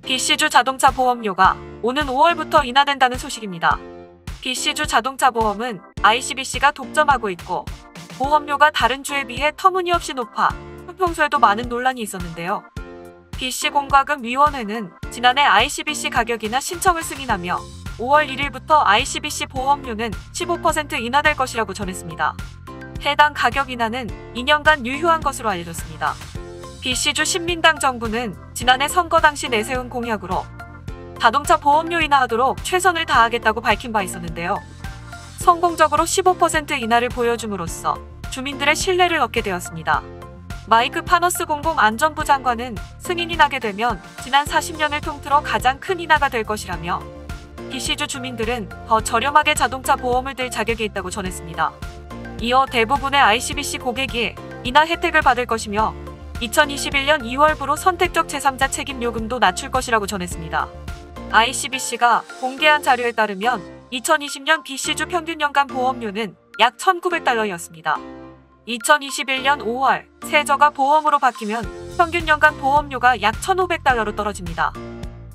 BC주 자동차 보험료가 오는 5월부터 인하된다는 소식입니다. BC주 자동차 보험은 ICBC가 독점하고 있고 보험료가 다른 주에 비해 터무니없이 높아 평소에도 많은 논란이 있었는데요. BC공과금위원회는 지난해 ICBC 가격이나 신청을 승인하며 5월 1일부터 ICBC 보험료는 15% 인하될 것이라고 전했습니다. 해당 가격 인하는 2년간 유효한 것으로 알려졌습니다. BC주 신민당 정부는 지난해 선거 당시 내세운 공약으로 자동차 보험료 인하하도록 최선을 다하겠다고 밝힌 바 있었는데요. 성공적으로 15% 인하를 보여줌으로써 주민들의 신뢰를 얻게 되었습니다. 마이크 파너스 공공안전부 장관은 승인이 나게 되면 지난 40년을 통틀어 가장 큰 인하가 될 것이라며 BC주 주민들은 더 저렴하게 자동차 보험을 들 자격이 있다고 전했습니다. 이어 대부분의 ICBC 고객이 인하 혜택을 받을 것이며 2021년 2월부로 선택적 제3자 책임 요금도 낮출 것이라고 전했습니다. ICBC가 공개한 자료에 따르면 2020년 BC주 평균 연간 보험료는 약 $1,900였습니다. 2021년 5월 세저가 보험으로 바뀌면 평균 연간 보험료가 약 $1,500로 떨어집니다.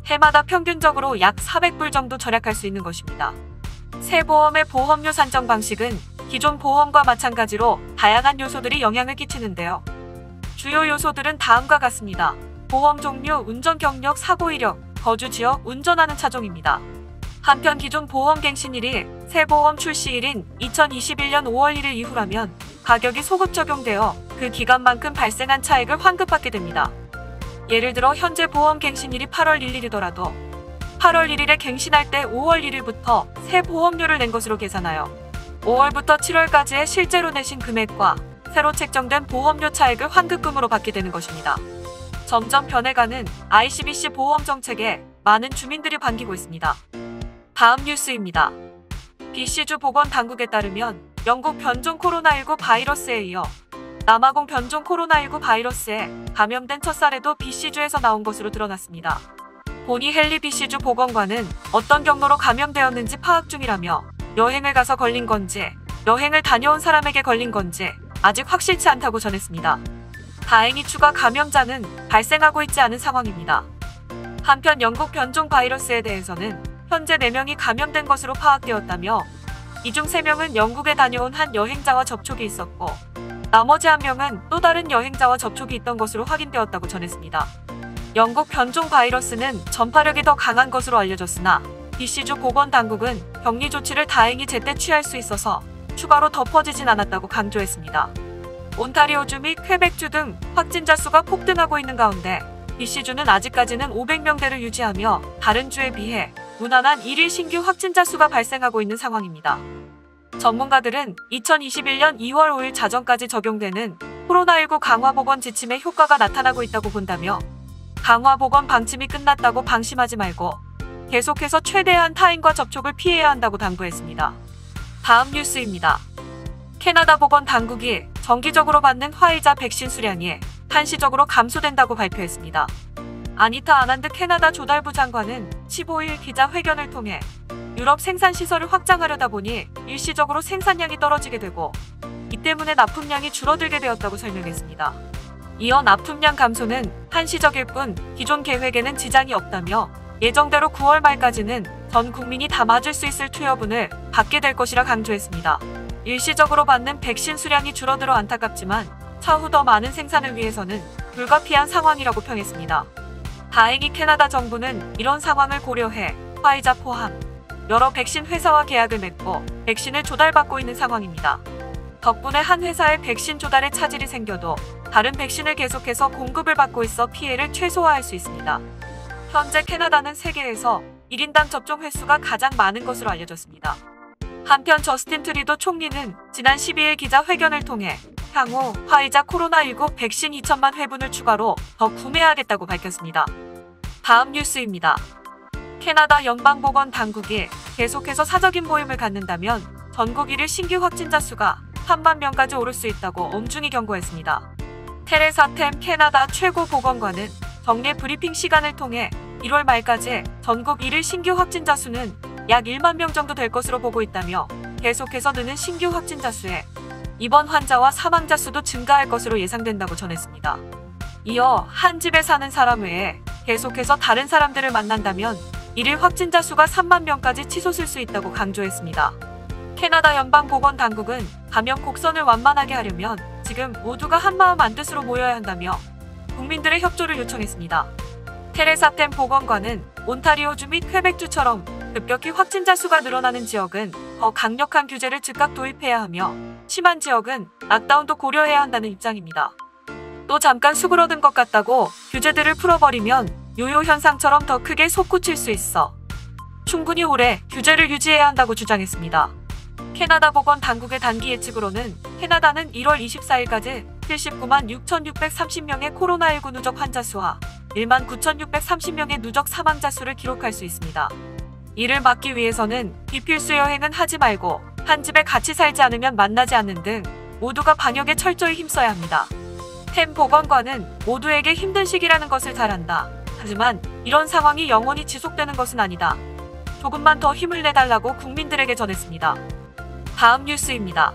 해마다 평균적으로 약 $400 정도 절약할 수 있는 것입니다. 새 보험의 보험료 산정 방식은 기존 보험과 마찬가지로 다양한 요소들이 영향을 끼치는데요. 주요 요소들은 다음과 같습니다. 보험 종류, 운전 경력, 사고 이력, 거주 지역, 운전하는 차종입니다. 한편 기존 보험 갱신일이 새 보험 출시일인 2021년 5월 1일 이후라면 가격이 소급 적용되어 그 기간만큼 발생한 차액을 환급받게 됩니다. 예를 들어 현재 보험 갱신일이 8월 1일이더라도 8월 1일에 갱신할 때 5월 1일부터 새 보험료를 낸 것으로 계산하여 5월부터 7월까지의 실제로 내신 금액과 새로 책정된 보험료 차액을 환급금으로 받게 되는 것입니다. 점점 변해가는 ICBC 보험 정책에 많은 주민들이 반기고 있습니다. 다음 뉴스입니다. BC주 보건당국에 따르면 영국 변종 코로나19 바이러스에 이어 남아공 변종 코로나19 바이러스에 감염된 첫 사례도 BC주에서 나온 것으로 드러났습니다. 보니 헨리 BC주 보건관은 어떤 경로로 감염되었는지 파악 중이라며 여행을 가서 걸린 건지 여행을 다녀온 사람에게 걸린 건지 아직 확실치 않다고 전했습니다. 다행히 추가 감염자는 발생하고 있지 않은 상황입니다. 한편 영국 변종 바이러스에 대해서는 현재 4명이 감염된 것으로 파악되었다며 이 중 3명은 영국에 다녀온 한 여행자와 접촉이 있었고 나머지 1명은 또 다른 여행자와 접촉이 있던 것으로 확인되었다고 전했습니다. 영국 변종 바이러스는 전파력이 더 강한 것으로 알려졌으나 BC주 보건당국은 격리 조치를 다행히 제때 취할 수 있어서 추가로 덮어지진 않았다고 강조했습니다. 온타리오주 및 퀘벡주 등 확진자 수가 폭등하고 있는 가운데 BC주는 아직까지는 500명대를 유지하며 다른 주에 비해 무난한 1일 신규 확진자 수가 발생하고 있는 상황입니다. 전문가들은 2021년 2월 5일 자정까지 적용되는 코로나19 강화보건 지침의 효과가 나타나고 있다고 본다며 강화보건 방침이 끝났다고 방심하지 말고 계속해서 최대한 타인과 접촉을 피해야 한다고 당부했습니다. 다음 뉴스입니다. 캐나다 보건당국이 정기적으로 받는 화이자 백신 수량이 한시적으로 감소된다고 발표했습니다. 아니타 아난드 캐나다 조달부 장관은 15일 기자회견을 통해 유럽 생산시설을 확장하려다 보니 일시적으로 생산량이 떨어지게 되고 이 때문에 납품량이 줄어들게 되었다고 설명했습니다. 이어 납품량 감소는 한시적일 뿐 기존 계획에는 지장이 없다며 예정대로 9월 말까지는 전 국민이 다 맞을 수 있을 투여분을 받게 될 것이라 강조했습니다. 일시적으로 받는 백신 수량이 줄어들어 안타깝지만 차후 더 많은 생산을 위해서는 불가피한 상황이라고 평했습니다. 다행히 캐나다 정부는 이런 상황을 고려해 화이자 포함 여러 백신 회사와 계약을 맺고 백신을 조달받고 있는 상황입니다. 덕분에 한 회사의 백신 조달에 차질이 생겨도 다른 백신을 계속해서 공급을 받고 있어 피해를 최소화할 수 있습니다. 현재 캐나다는 세계에서 1인당 접종 횟수가 가장 많은 것으로 알려졌습니다. 한편 저스틴 트리도 총리는 지난 12일 기자회견을 통해 향후 화이자 코로나19 백신 2천만 회분을 추가로 더 구매하겠다고 밝혔습니다. 다음 뉴스입니다. 캐나다 연방보건당국이 계속해서 사적인 모임을 갖는다면 전국 1일 신규 확진자 수가 3만 명까지 오를 수 있다고 엄중히 경고했습니다. 테레사 템 캐나다 최고보건관은 정례 브리핑 시간을 통해 1월 말까지 전국 1일 신규 확진자 수는 약 1만 명 정도 될 것으로 보고 있다며 계속해서 느는 신규 확진자 수에 입원 환자와 사망자 수도 증가할 것으로 예상된다고 전했습니다. 이어 한 집에 사는 사람 외에 계속해서 다른 사람들을 만난다면 일일 확진자 수가 3만 명까지 치솟을 수 있다고 강조했습니다. 캐나다 연방보건당국은 감염 곡선을 완만하게 하려면 지금 모두가 한마음 한뜻으로 모여야 한다며 국민들의 협조를 요청했습니다. 테레사 템 보건관은 온타리오주 및 퀘벡주처럼 급격히 확진자 수가 늘어나는 지역은 더 강력한 규제를 즉각 도입해야 하며 심한 지역은 락다운도 고려해야 한다는 입장입니다. 또 잠깐 수그러든 것 같다고 규제들을 풀어버리면 요요 현상처럼 더 크게 솟구칠 수 있어 충분히 오래 규제를 유지해야 한다고 주장했습니다. 캐나다 보건 당국의 단기 예측으로는 캐나다는 1월 24일까지 79만 6,630명의 코로나19 누적 환자 수와 1만 9,630명의 누적 사망자 수를 기록할 수 있습니다. 이를 막기 위해서는 비필수 여행은 하지 말고 한 집에 같이 살지 않으면 만나지 않는 등 모두가 방역에 철저히 힘써야 합니다. 템 보건관은 모두에게 힘든 시기라는 것을 잘 안다. 하지만 이런 상황이 영원히 지속되는 것은 아니다. 조금만 더 힘을 내달라고 국민들에게 전했습니다. 다음 뉴스입니다.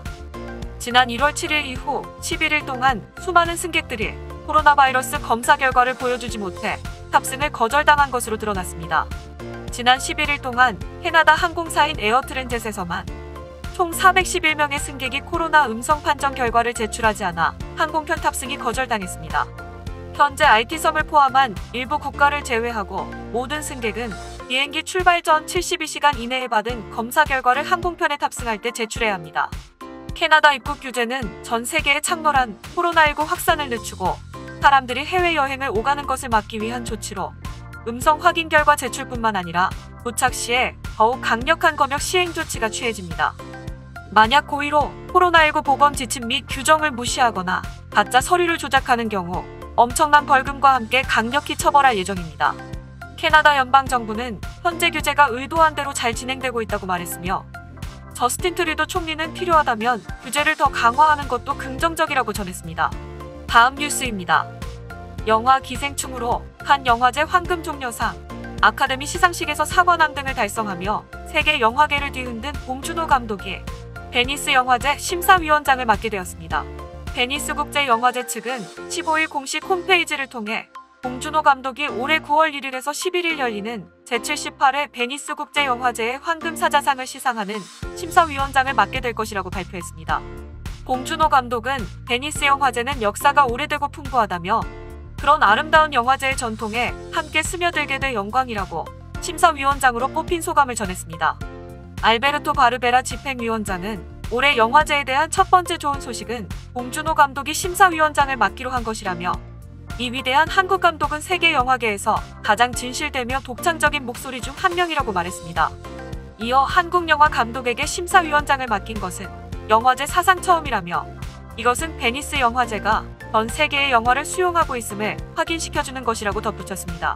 지난 1월 7일 이후 11일 동안 수많은 승객들이 코로나 바이러스 검사 결과를 보여주지 못해 탑승을 거절당한 것으로 드러났습니다. 지난 11일 동안 캐나다 항공사인 에어트랜젯에서만 총 411명의 승객이 코로나 음성 판정 결과를 제출하지 않아 항공편 탑승이 거절당했습니다. 현재 IT섬을 포함한 일부 국가를 제외하고 모든 승객은 비행기 출발 전 72시간 이내에 받은 검사 결과를 항공편에 탑승할 때 제출해야 합니다. 캐나다 입국 규제는 전 세계에 창궐한 코로나19 확산을 늦추고 사람들이 해외여행을 오가는 것을 막기 위한 조치로 음성 확인 결과 제출뿐만 아니라 도착 시에 더욱 강력한 검역 시행 조치가 취해집니다. 만약 고의로 코로나19 보건 지침 및 규정을 무시하거나 가짜 서류를 조작하는 경우 엄청난 벌금과 함께 강력히 처벌할 예정입니다. 캐나다 연방정부는 현재 규제가 의도한 대로 잘 진행되고 있다고 말했으며 저스틴 트루도 총리는 필요하다면 규제를 더 강화하는 것도 긍정적이라고 전했습니다. 다음 뉴스입니다. 영화 기생충으로 칸 영화제 황금종려상, 아카데미 시상식에서 사관왕 등을 달성하며 세계 영화계를 뒤흔든 봉준호 감독이 베니스 영화제 심사위원장을 맡게 되었습니다. 베니스 국제영화제 측은 15일 공식 홈페이지를 통해 봉준호 감독이 올해 9월 1일에서 11일 열리는 제78회 베니스 국제영화제의 황금사자상을 시상하는 심사위원장을 맡게 될 것이라고 발표했습니다. 봉준호 감독은 베니스 영화제는 역사가 오래되고 풍부하다며 그런 아름다운 영화제의 전통에 함께 스며들게 될 영광이라고 심사위원장으로 뽑힌 소감을 전했습니다. 알베르토 바르베라 집행위원장은 올해 영화제에 대한 첫 번째 좋은 소식은 봉준호 감독이 심사위원장을 맡기로 한 것이라며 이 위대한 한국 감독은 세계 영화계에서 가장 진실되며 독창적인 목소리 중 한 명이라고 말했습니다. 이어 한국 영화 감독에게 심사위원장을 맡긴 것은 영화제 사상 처음이라며 이것은 베니스 영화제가 전 세계의 영화를 수용하고 있음을 확인시켜주는 것이라고 덧붙였습니다.